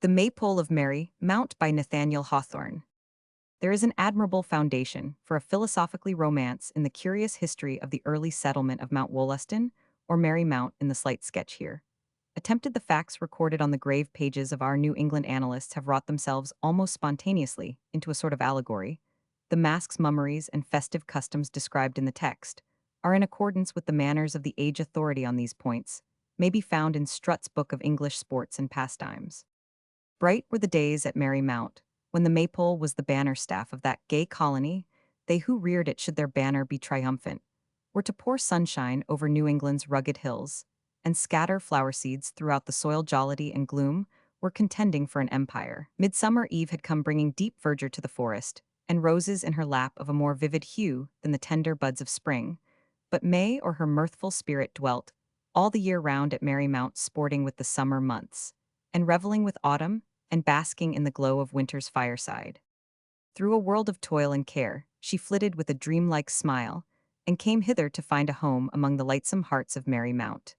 The Maypole of Merry Mount by Nathaniel Hawthorne. There is an admirable foundation for a philosophically romance in the curious history of the early settlement of Mount Wollaston, or Merry Mount in the slight sketch here. Attempted the facts recorded on the grave pages of our New England annalists have wrought themselves almost spontaneously into a sort of allegory. The masks, mummeries, and festive customs described in the text are in accordance with the manners of the age. Authority on these points may be found in Strutt's Book of English Sports and Pastimes. Bright were the days at Merry Mount, when the Maypole was the banner staff of that gay colony. They who reared it, should their banner be triumphant, were to pour sunshine over New England's rugged hills, and scatter flower seeds throughout the soil. Jollity and gloom were contending for an empire. Midsummer Eve had come, bringing deep verdure to the forest, and roses in her lap of a more vivid hue than the tender buds of spring. But May or her mirthful spirit dwelt all the year round at Merry Mount, sporting with the summer months, and reveling with autumn, and basking in the glow of winter's fireside. Through a world of toil and care, she flitted with a dreamlike smile, and came hither to find a home among the lightsome hearts of Merry Mount.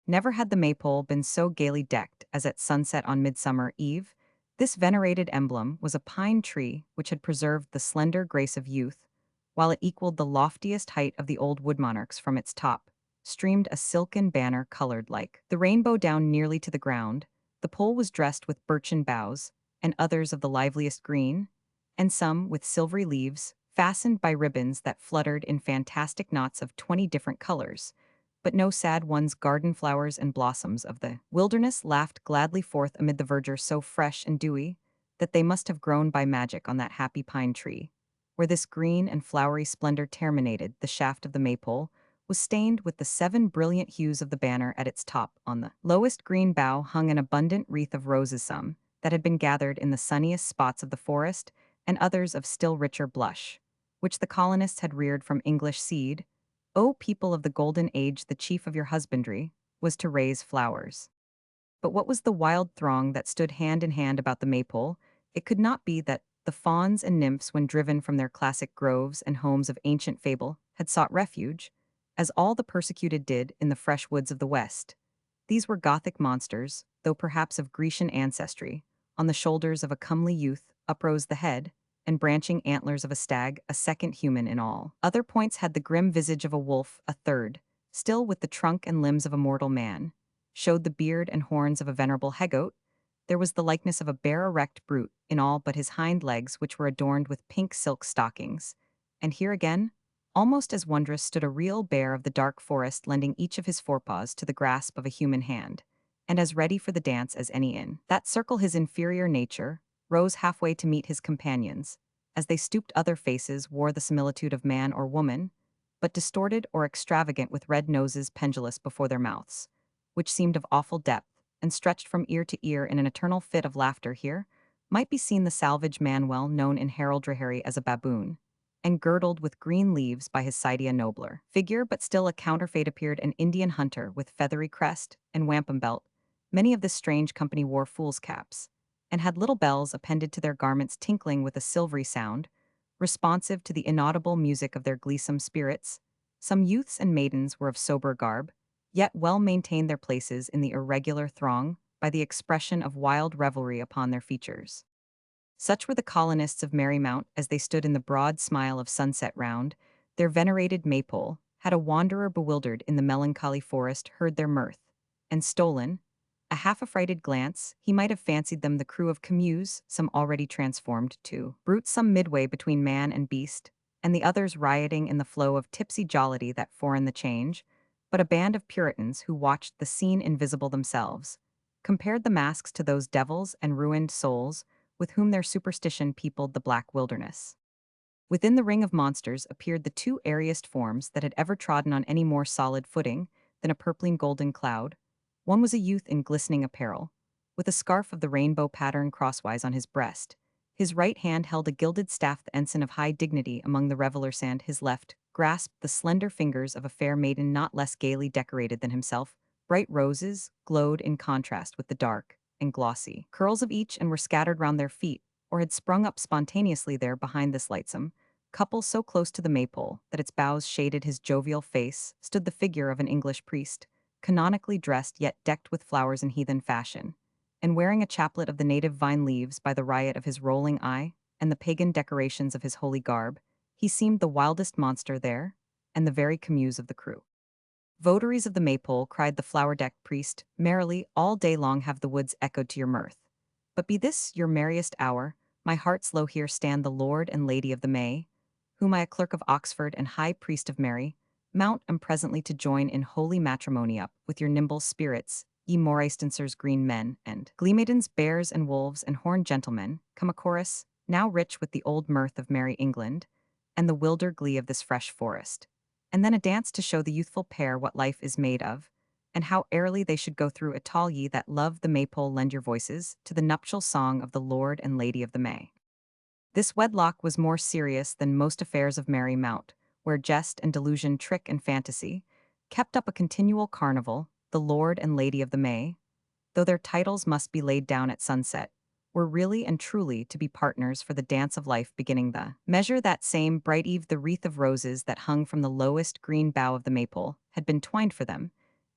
Never had the Maypole been so gaily decked as at sunset on Midsummer Eve. This venerated emblem was a pine tree which had preserved the slender grace of youth, while it equaled the loftiest height of the old wood monarchs. From its top streamed a silken banner colored like the rainbow down nearly to the ground. The pole was dressed with birchen boughs, and others of the liveliest green, and some with silvery leaves, fastened by ribbons that fluttered in fantastic knots of 20 different colors. But no sad ones. Garden flowers and blossoms of the wilderness laughed gladly forth amid the verdure so fresh and dewy that they must have grown by magic on that happy pine tree. Where this green and flowery splendor terminated, the shaft of the Maypole was stained with the 7 brilliant hues of the banner at its top. On the lowest green bough hung an abundant wreath of roses, some that had been gathered in the sunniest spots of the forest, and others of still richer blush, which the colonists had reared from English seed. O people of the golden age, the chief of your husbandry was to raise flowers. But what was the wild throng that stood hand in hand about the Maypole? It could not be that the fauns and nymphs, when driven from their classic groves and homes of ancient fable, had sought refuge, as all the persecuted did, in the fresh woods of the West. These were Gothic monsters, though perhaps of Grecian ancestry. On the shoulders of a comely youth uprose the head and branching antlers of a stag, a second human in all. Other points had the grim visage of a wolf. A third, still with the trunk and limbs of a mortal man, showed the beard and horns of a venerable hegoat. There was the likeness of a bare erect brute in all but his hind legs, which were adorned with pink silk stockings. And here again, almost as wondrous, stood a real bear of the dark forest, lending each of his forepaws to the grasp of a human hand, and as ready for the dance as any in that circle. His inferior nature rose halfway to meet his companions. As they stooped, other faces wore the similitude of man or woman, but distorted or extravagant, with red noses pendulous before their mouths, which seemed of awful depth, and stretched from ear to ear in an eternal fit of laughter. Here might be seen the salvage Manuel, known in heraldry as a baboon, and girdled with green leaves by his side. A nobler figure, but still a counterfeit, appeared, an Indian hunter with feathery crest and wampum belt. Many of this strange company wore fool's caps, and had little bells appended to their garments, tinkling with a silvery sound, responsive to the inaudible music of their gleesome spirits. Some youths and maidens were of sober garb, yet well maintained their places in the irregular throng by the expression of wild revelry upon their features. Such were the colonists of Merry Mount as they stood in the broad smile of sunset round their venerated Maypole. Had a wanderer bewildered in the melancholy forest heard their mirth, and stolen a half-affrighted glance, he might have fancied them the crew of Camus, some already transformed to brutes, some midway between man and beast, and the others rioting in the flow of tipsy jollity that foreign the change, but a band of Puritans who watched the scene invisible themselves, compared the masks to those devils and ruined souls with whom their superstition peopled the black wilderness. Within the ring of monsters appeared the 2 airiest forms that had ever trodden on any more solid footing than a purpling golden cloud. One was a youth in glistening apparel, with a scarf of the rainbow pattern crosswise on his breast. His right hand held a gilded staff, the ensign of high dignity among the revelers, and his left grasped the slender fingers of a fair maiden not less gaily decorated than himself. Bright roses glowed in contrast with the dark and glossy curls of each, and were scattered round their feet, or had sprung up spontaneously there behind this lightsome couple. So close to the Maypole that its boughs shaded his jovial face stood the figure of an English priest, canonically dressed yet decked with flowers in heathen fashion, and wearing a chaplet of the native vine leaves by the riot of his rolling eye and the pagan decorations of his holy garb, he seemed the wildest monster there, and the very camuse of the crew. Votaries of the Maypole, cried the flower-decked priest, merrily all day long have the woods echoed to your mirth. But be this your merriest hour, my heart's low here stand the Lord and Lady of the May, whom I a clerk of Oxford and high priest of Mary, Mount am presently to join in holy matrimony up with your nimble spirits, ye Moraistancers green men, and gleamaidens, bears and wolves and horned gentlemen, come a chorus, now rich with the old mirth of merry England, and the wilder glee of this fresh forest. And then a dance to show the youthful pair what life is made of, and how airily they should go through it. All ye that love the Maypole, lend your voices to the nuptial song of the Lord and Lady of the May. This wedlock was more serious than most affairs of Merry Mount, where jest and delusion, trick and fantasy, kept up a continual carnival. The Lord and Lady of the May, though their titles must be laid down at sunset, were really and truly to be partners for the dance of life, beginning the measure that same bright eve. The wreath of roses that hung from the lowest green bough of the maple had been twined for them,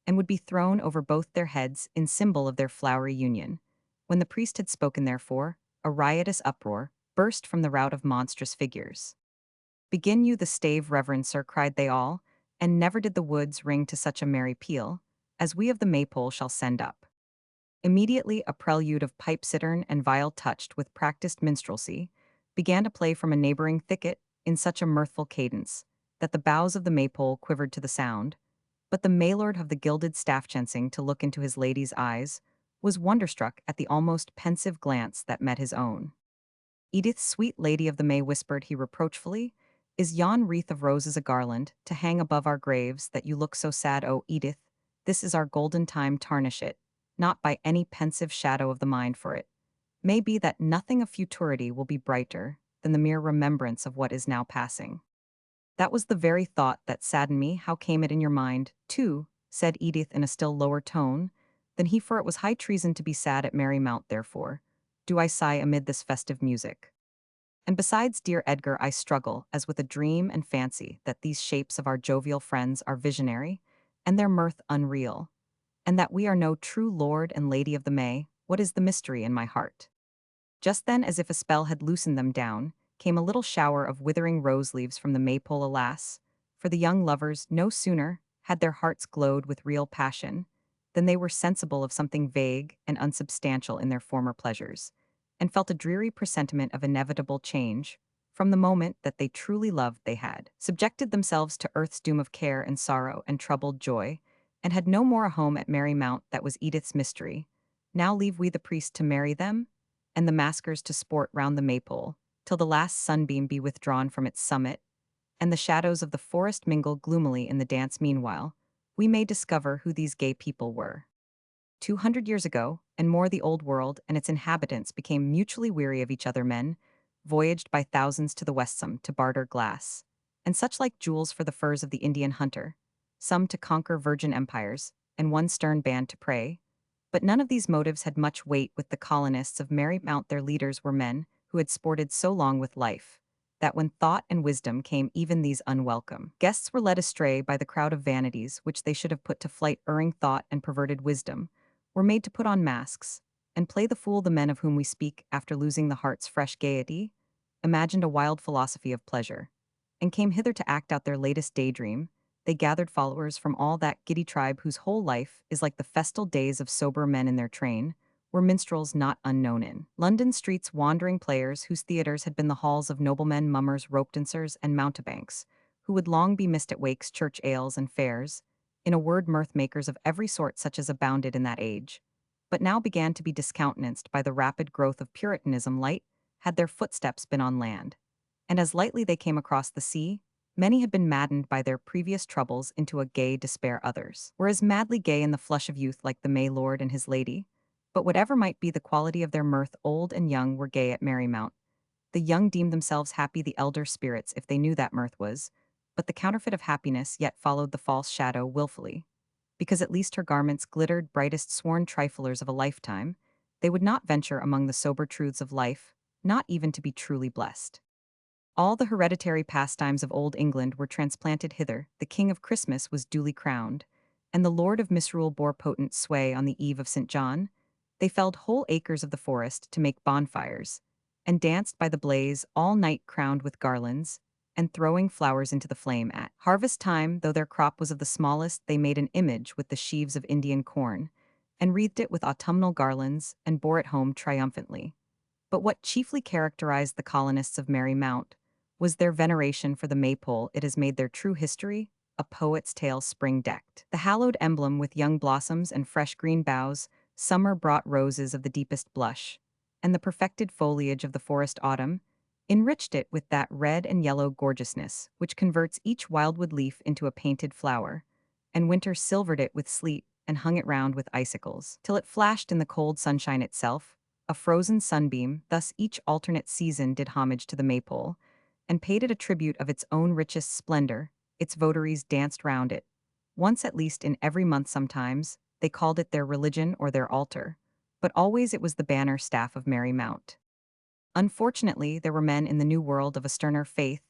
and would be thrown over both their heads in symbol of their flowery union. When the priest had spoken, therefore, a riotous uproar burst from the rout of monstrous figures. Begin you the stave, reverend sir, cried they all, and never did the woods ring to such a merry peal, as we of the Maypole shall send up. Immediately a prelude of pipe, cittern, and viol touched with practiced minstrelsy began to play from a neighboring thicket in such a mirthful cadence that the boughs of the Maypole quivered to the sound, but the maylord of the gilded staff, chancing to look into his lady's eyes, was wonderstruck at the almost pensive glance that met his own. Edith, sweet lady of the May, whispered he reproachfully, is yon wreath of roses a garland to hang above our graves that you look so sad? Oh, Edith, this is our golden time, tarnish it, not by any pensive shadow of the mind, for it may be that nothing of futurity will be brighter than the mere remembrance of what is now passing. That was the very thought that saddened me. How came it in your mind, too? Said Edith in a still lower tone than he, for it was high treason to be sad at Merry Mount. Therefore do I sigh amid this festive music. And besides, dear Edgar, I struggle, as with a dream and fancy, that these shapes of our jovial friends are visionary, and their mirth unreal, and that we are no true Lord and Lady of the May. What is the mystery in my heart? Just then, as if a spell had loosened them down, came a little shower of withering rose leaves from the Maypole. Alas, for the young lovers, no sooner had their hearts glowed with real passion than they were sensible of something vague and unsubstantial in their former pleasures, and felt a dreary presentiment of inevitable change. From the moment that they truly loved, they had subjected themselves to earth's doom of care and sorrow and troubled joy, and had no more a home at Merry Mount. That was Edith's mystery. Now leave we the priest to marry them, and the maskers to sport round the Maypole, till the last sunbeam be withdrawn from its summit, and the shadows of the forest mingle gloomily in the dance. Meanwhile, we may discover who these gay people were. 200 years ago, and more, the old world and its inhabitants became mutually weary of each other. Men voyaged by thousands to the west, some to barter glass and such like jewels for the furs of the Indian hunter, some to conquer virgin empires, and one stern band to prey. But none of these motives had much weight with the colonists of Merry Mount. Their leaders were men who had sported so long with life that when thought and wisdom came, even these unwelcome guests were led astray by the crowd of vanities which they should have put to flight. Erring thought and perverted wisdom were made to put on masks and play the fool. The men of whom we speak, after losing the heart's fresh gaiety, imagined a wild philosophy of pleasure, and came hither to act out their latest daydream. They gathered followers from all that giddy tribe whose whole life is like the festal days of sober men. In their train were minstrels not unknown in London streets, wandering players whose theatres had been the halls of noblemen, mummers, rope dancers, and mountebanks, who would long be missed at wakes, church ales, and fairs. In a word, mirth makers of every sort, such as abounded in that age, but now began to be discountenanced by the rapid growth of Puritanism. Light had their footsteps been on land, and as lightly they came across the sea. Many had been maddened by their previous troubles into a gay despair. Others were as madly gay in the flush of youth, like the May Lord and his lady. But whatever might be the quality of their mirth, old and young were gay at Merry Mount. The young deemed themselves happy, the elder spirits, if they knew that mirth was but the counterfeit of happiness, yet followed the false shadow wilfully, because at least her garments glittered brightest. Sworn triflers of a lifetime, they would not venture among the sober truths of life, not even to be truly blessed. All the hereditary pastimes of old England were transplanted hither. The King of Christmas was duly crowned, and the Lord of Misrule bore potent sway on the eve of St. John. They felled whole acres of the forest to make bonfires, and danced by the blaze all night crowned with garlands, and throwing flowers into the flame at harvest time. Though their crop was of the smallest, they made an image with the sheaves of Indian corn, and wreathed it with autumnal garlands, and bore it home triumphantly. But what chiefly characterized the colonists of Merry Mount was their veneration for the maypole. It has made their true history a poet's tale spring decked. The hallowed emblem with young blossoms and fresh green boughs, summer brought roses of the deepest blush, and the perfected foliage of the forest autumn enriched it with that red and yellow gorgeousness which converts each wildwood leaf into a painted flower, and winter silvered it with sleet and hung it round with icicles, till it flashed in the cold sunshine itself, a frozen sunbeam. Thus each alternate season did homage to the maypole, and paid it a tribute of its own richest splendor. Its votaries danced round it. Once at least in every month sometimes, they called it their religion or their altar, but always it was the banner staff of Merry Mount. Unfortunately, there were men in the New World of a sterner faith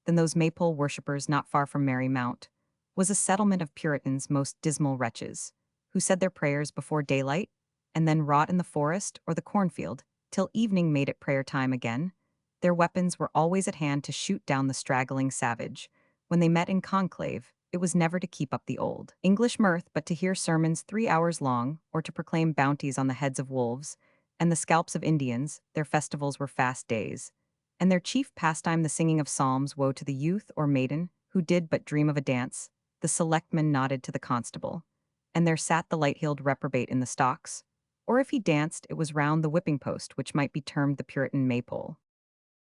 than those maypole worshippers. Not far from Merry Mount was a settlement of Puritans, most dismal wretches, who said their prayers before daylight, and then wrought in the forest or the cornfield till evening made it prayer time again. Their weapons were always at hand to shoot down the straggling savage. When they met in conclave, it was never to keep up the old English mirth, but to hear sermons 3 hours long, or to proclaim bounties on the heads of wolves and the scalps of Indians. Their festivals were fast days, and their chief pastime the singing of psalms. Woe to the youth or maiden who did but dream of a dance. The selectman nodded to the constable, and there sat the light-heeled reprobate in the stocks, or if he danced, it was round the whipping post which might be termed the Puritan maypole.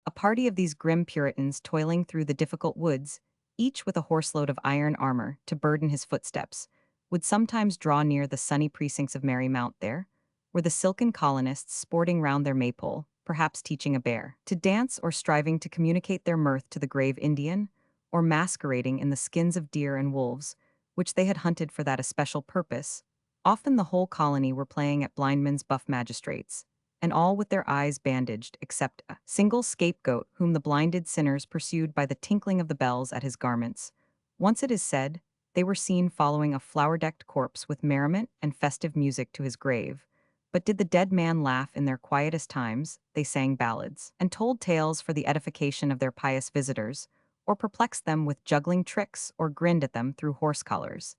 A party of these grim Puritans toiling through the difficult woods, each with a horseload of iron armor to burden his footsteps, would sometimes draw near the sunny precincts of Merry Mount. There were the silken colonists sporting round their maypole, perhaps teaching a bear to dance, or striving to communicate their mirth to the grave Indian, or masquerading in the skins of deer and wolves, which they had hunted for that especial purpose. Often the whole colony were playing at blindman's buff magistrates, and all with their eyes bandaged except a single scapegoat whom the blinded sinners pursued by the tinkling of the bells at his garments. Once, it is said, they were seen following a flower-decked corpse with merriment and festive music to his grave. But did the dead man laugh in their quietest times, they sang ballads, and told tales for the edification of their pious visitors, or perplexed them with juggling tricks, or grinned at them through horse collars.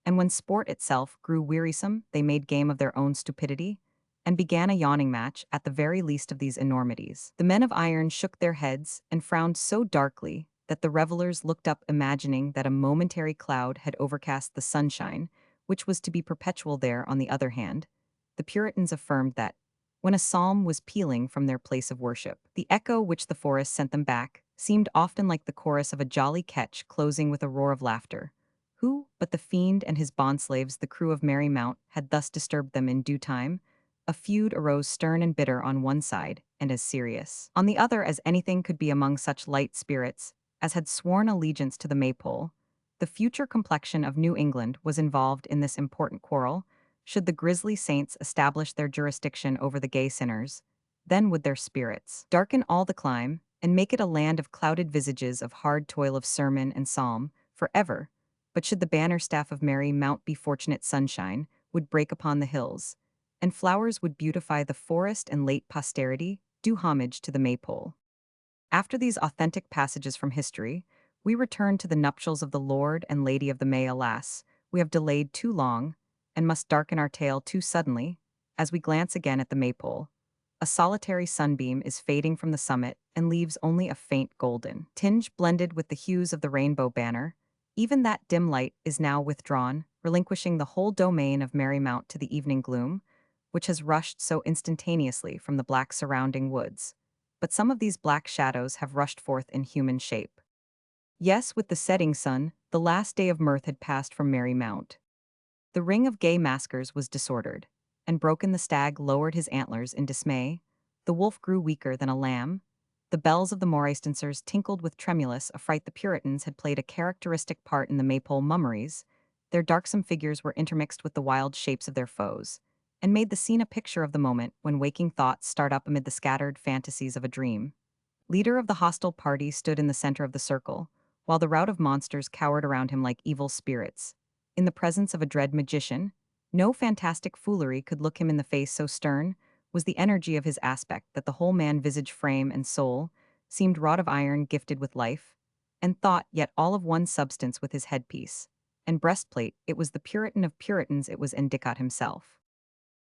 And when sport itself grew wearisome, they made game of their own stupidity, and began a yawning match at the very least of these enormities. The men of iron shook their heads and frowned so darkly that the revelers looked up, imagining that a momentary cloud had overcast the sunshine, which was to be perpetual. There, on the other hand, the Puritans affirmed that, when a psalm was pealing from their place of worship, the echo which the forest sent them back seemed often like the chorus of a jolly ketch closing with a roar of laughter. Who but the fiend and his bondslaves, the crew of Merry Mount, had thus disturbed them in due time? A feud arose, stern and bitter on one side, and as serious on the other as anything could be among such light spirits as had sworn allegiance to the maypole. The future complexion of New England was involved in this important quarrel. Should the grisly saints establish their jurisdiction over the gay sinners, then would their spirits darken all the clime, and make it a land of clouded visages, of hard toil of sermon and psalm, forever. But should the banner staff of Merry Mount be fortunate, sunshine would break upon the hills, and flowers would beautify the forest, and late posterity do homage to the maypole. After these authentic passages from history, we return to the nuptials of the Lord and Lady of the May. Alas, we have delayed too long, and must darken our tale too suddenly, as we glance again at the maypole. A solitary sunbeam is fading from the summit and leaves only a faint golden tinge blended with the hues of the rainbow banner. Even that dim light is now withdrawn, relinquishing the whole domain of Merry Mount to the evening gloom, which has rushed so instantaneously from the black surrounding woods. But some of these black shadows have rushed forth in human shape. Yes, with the setting sun, the last day of mirth had passed from Merry Mount. The ring of gay maskers was disordered, and Broken the stag lowered his antlers in dismay. The wolf grew weaker than a lamb. The bells of the Moreistancers tinkled with tremulous affright. The Puritans had played a characteristic part in the maypole mummeries. Their darksome figures were intermixed with the wild shapes of their foes, and made the scene a picture of the moment when waking thoughts start up amid the scattered fantasies of a dream. Leader of the hostile party stood in the center of the circle, while the rout of monsters cowered around him like evil spirits. In the presence of a dread magician, No fantastic foolery could look him in the face so stern was the energy of his aspect that the whole man visage frame and soul seemed wrought of iron gifted with life, and thought yet all of one substance with his headpiece. And breastplate, it was the Puritan of Puritans, it was Endicott himself.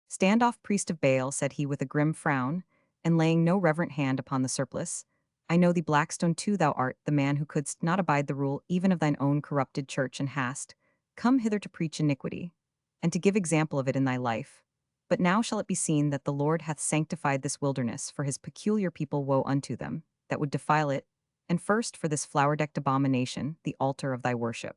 Stand off, priest of Baal, said he with a grim frown, and laying no reverent hand upon the surplice. I know thee, Blackstone, too, thou art the man who couldst not abide the rule even of thine own corrupted church, and hast come hither to preach iniquity, and to give example of it in thy life. But now shall it be seen that the Lord hath sanctified this wilderness for his peculiar people. Woe unto them that would defile it, and first for this flower-decked abomination, the altar of thy worship.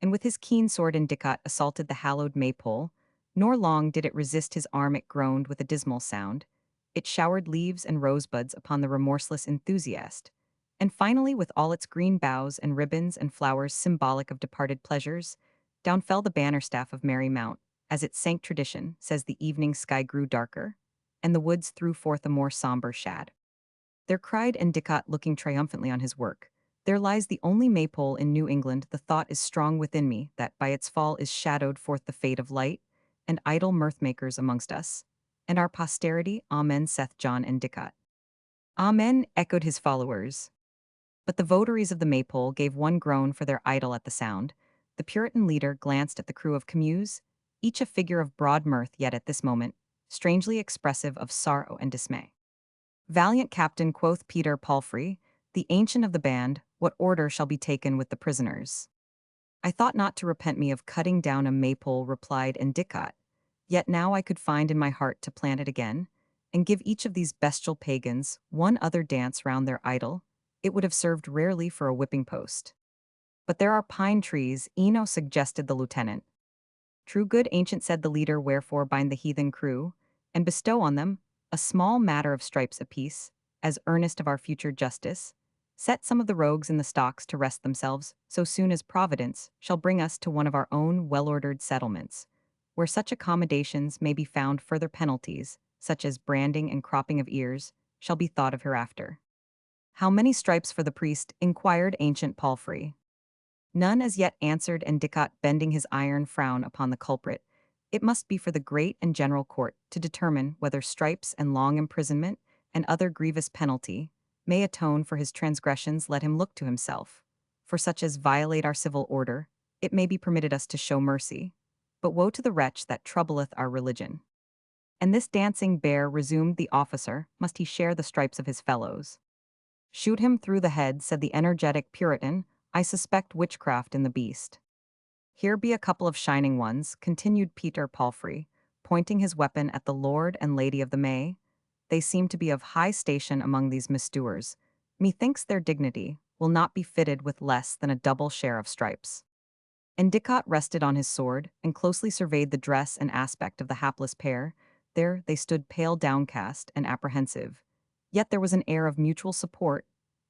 And with his keen sword Endicott assaulted the hallowed maypole, nor long did it resist his arm, it groaned with a dismal sound. It showered leaves and rosebuds upon the remorseless enthusiast, and finally, with all its green boughs and ribbons and flowers symbolic of departed pleasures, down fell the banner staff of Merry Mount. As it sank, tradition says the evening sky grew darker, and the woods threw forth a more somber shade. There cried Endicott, looking triumphantly on his work. There lies the only maypole in New England. The thought is strong within me that by its fall is shadowed forth the fate of light and idle mirth-makers amongst us. And our posterity, amen, saith John Endicott. Amen, echoed his followers. But the votaries of the maypole gave one groan for their idol at the sound. The Puritan leader glanced at the crew of Camus, each a figure of broad mirth, yet at this moment, strangely expressive of sorrow and dismay. Valiant captain, quoth Peter Palfrey, the ancient of the band, what order shall be taken with the prisoners? I thought not to repent me of cutting down a maypole, replied Endicott. Yet now I could find in my heart to plant it again, and give each of these bestial pagans one other dance round their idol, it would have served rarely for a whipping post. But there are pine trees, Eno, suggested the lieutenant. True, good ancient, said the leader, wherefore bind the heathen crew, and bestow on them a small matter of stripes apiece, as earnest of our future justice. Set some of the rogues in the stocks to rest themselves, so soon as Providence shall bring us to one of our own well-ordered settlements, where such accommodations may be found. Further penalties, such as branding and cropping of ears, shall be thought of hereafter. How many stripes for the priest? Inquired ancient Palfrey. None as yet, answered Endicott, bending his iron frown upon the culprit. It must be for the great and general court to determine whether stripes and long imprisonment and other grievous penalty may atone for his transgressions. Let him look to himself. For such as violate our civil order, it may be permitted us to show mercy. But woe to the wretch that troubleth our religion. And this dancing bear, resumed the officer, must he share the stripes of his fellows? Shoot him through the head, said the energetic Puritan. I suspect witchcraft in the beast. Here be a couple of shining ones, continued Peter Palfrey, pointing his weapon at the Lord and Lady of the May. They seem to be of high station among these misdoers. Methinks their dignity will not be fitted with less than a double share of stripes. Endicott rested on his sword and closely surveyed the dress and aspect of the hapless pair. There they stood, pale, downcast, and apprehensive. Yet there was an air of mutual support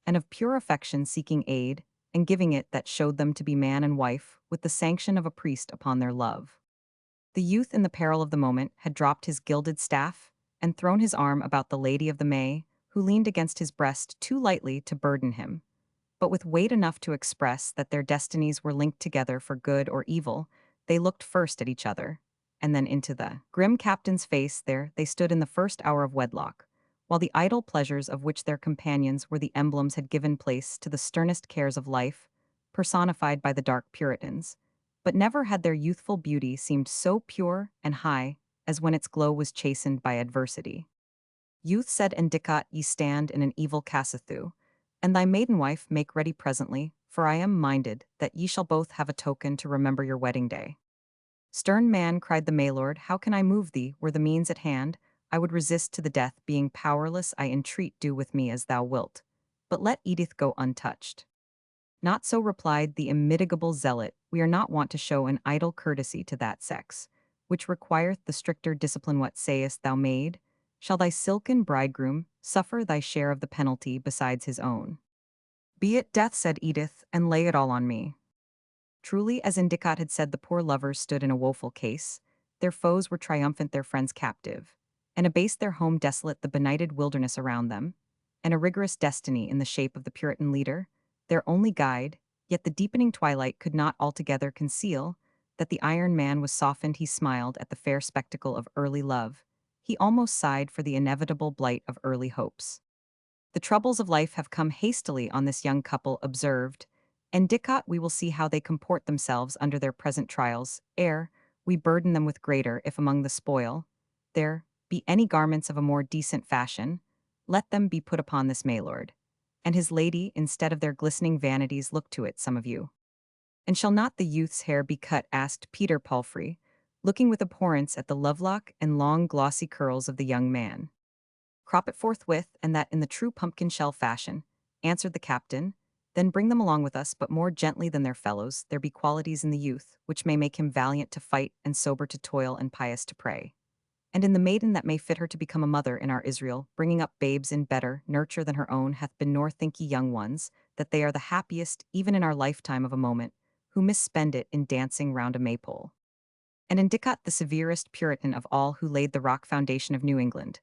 and of pure affection, seeking aid and giving it, that showed them to be man and wife, with the sanction of a priest upon their love. The youth, in the peril of the moment, had dropped his gilded staff and thrown his arm about the Lady of the May, who leaned against his breast too lightly to burden him, but with weight enough to express that their destinies were linked together for good or evil. They looked first at each other, and then into the grim captain's face. There they stood in the first hour of wedlock, while the idle pleasures of which their companions were the emblems had given place to the sternest cares of life, personified by the dark Puritans. But never had their youthful beauty seemed so pure and high as when its glow was chastened by adversity. Youth, said Endicott, ye stand in an evil casithu, and thy maiden wife make ready presently, for I am minded that ye shall both have a token to remember your wedding day. Stern man, cried the Maylord, how can I move thee? Were the means at hand, I would resist to the death. Being powerless, I entreat, do with me as thou wilt, but let Edith go untouched. Not so, replied the immitigable zealot, we are not wont to show an idle courtesy to that sex, which requireth the stricter discipline. What sayest thou, maid? Shall thy silken bridegroom suffer thy share of the penalty besides his own? Be it death, said Edith, and lay it all on me. Truly, as Endicott had said, the poor lovers stood in a woeful case. Their foes were triumphant, their friends captive, and abased, their home desolate, the benighted wilderness around them, and a rigorous destiny in the shape of the Puritan leader, their only guide. Yet the deepening twilight could not altogether conceal that the Iron Man was softened, he smiled at the fair spectacle of early love. He almost sighed for the inevitable blight of early hopes. The troubles of life have come hastily on this young couple, observed, and Dicot we will see how they comport themselves under their present trials, ere we burden them with greater, if among the spoil there be any garments of a more decent fashion, let them be put upon this Maylord. And his lady, instead of their glistening vanities, look to it, some of you. And shall not the youth's hair be cut? Asked Peter Palfrey, looking with abhorrence at the lovelock and long glossy curls of the young man. Crop it forthwith, and that in the true pumpkin shell fashion, answered the captain. Then bring them along with us, but more gently than their fellows. There be qualities in the youth which may make him valiant to fight and sober to toil and pious to pray. And in the maiden that may fit her to become a mother in our Israel, bringing up babes in better nurture than her own, hath been, nor think ye, young ones, that they are the happiest, even in our lifetime of a moment, who misspend it in dancing round a maypole. And Endicott, the severest Puritan of all who laid the rock foundation of New England,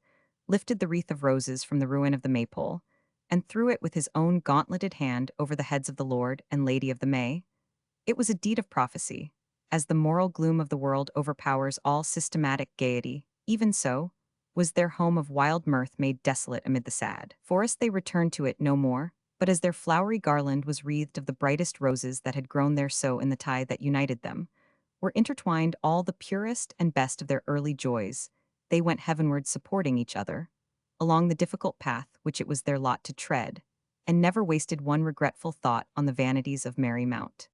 lifted the wreath of roses from the ruin of the maypole, and threw it with his own gauntleted hand over the heads of the Lord and Lady of the May. It was a deed of prophecy. As the moral gloom of the world overpowers all systematic gaiety, even so was their home of wild mirth made desolate amid the sad forest. They returned to it no more, but as their flowery garland was wreathed of the brightest roses that had grown there, so in the tie that united them were intertwined all the purest and best of their early joys. They went heavenward supporting each other, along the difficult path which it was their lot to tread, and never wasted one regretful thought on the vanities of Merry Mount.